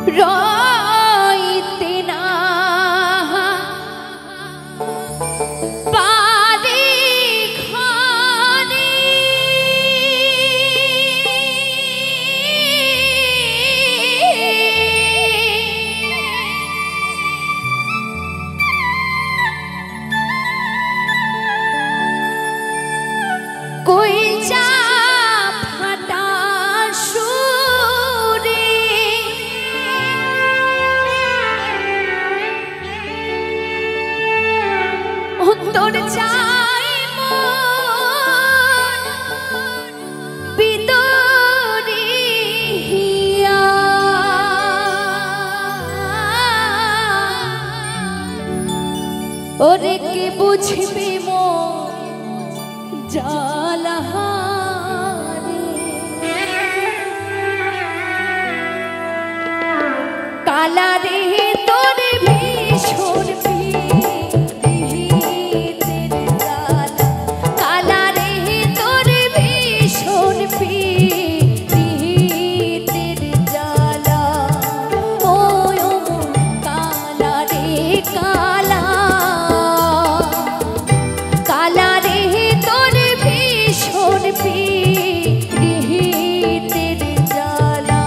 রইতে না পারি ঘরে কই যা ফাটা সুরে অন্তর চাই মন বিদরিয়া ওরে কে বুঝবে মন জালাহারে কালা রে তোর ভীষণ পীড়িতের জ্বালা কালা রে তোর ভীষণ পীড়িতের জ্বালা ও কালা রে কালা কালা রে তোর ভীষণ পীড়িতের জ্বালা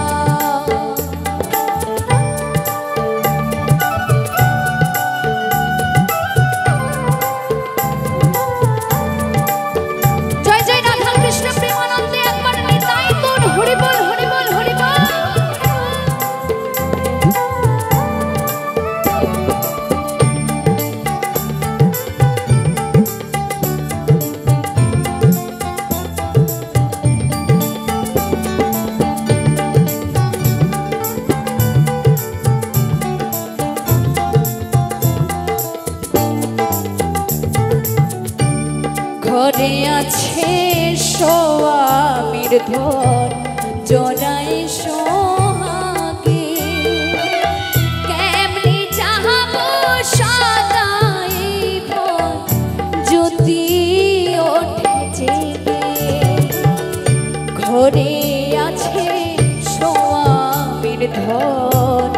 জয় জয় রাধা কৃষ্ণ প্রেমানন্দে একবার নিতাই তোর হরি বল হরি বল হরি বল ঘরে আছে স্বামীর ধন জনাই সোহাগে কেমনি চাহব সদাই যদি ওঠে জেগে ঘরে আছে স্বামীর ধন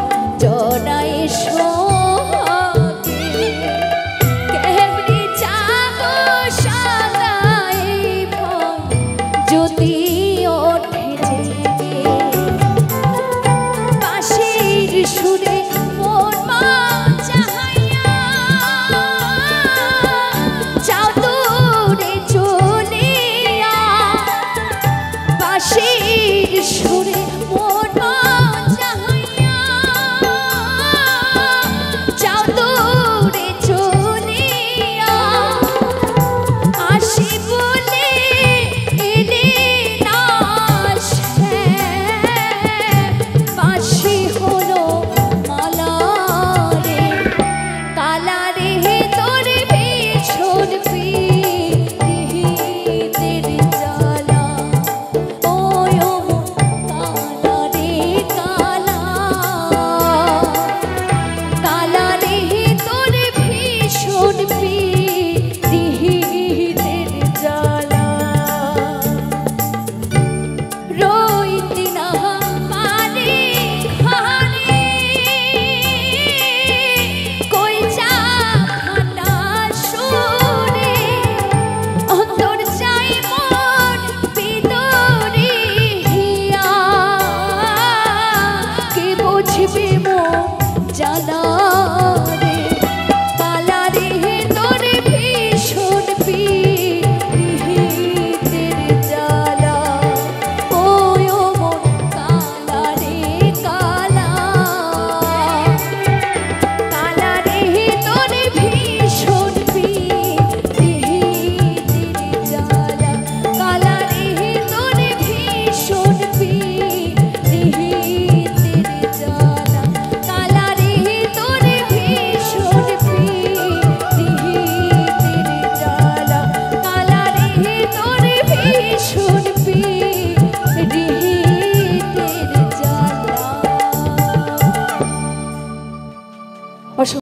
জনাই সোহাগে কেমনি চাহব সদাই যদি ওঠে জেগে বাঁশির সুরে মন মা চাহাইয়া যাও দূরে চলিয়া বাঁশির সুরে মন মা চাহাইয়া যাও দূরে চলিয়া আসি বলে এলে না বাঁশি হলো মালা রে কালা রে তোর ভীষণ পীড়িতের জ্বালা ও কালা রে কালা কালা রে তোর ভীষণ পীড়িতের জ্বালা রইতে না পারি ঘরে কই যা ফাটা সুরে অন্তর চাই মন বিদরিয়া কে বুঝবে মন জ্বালা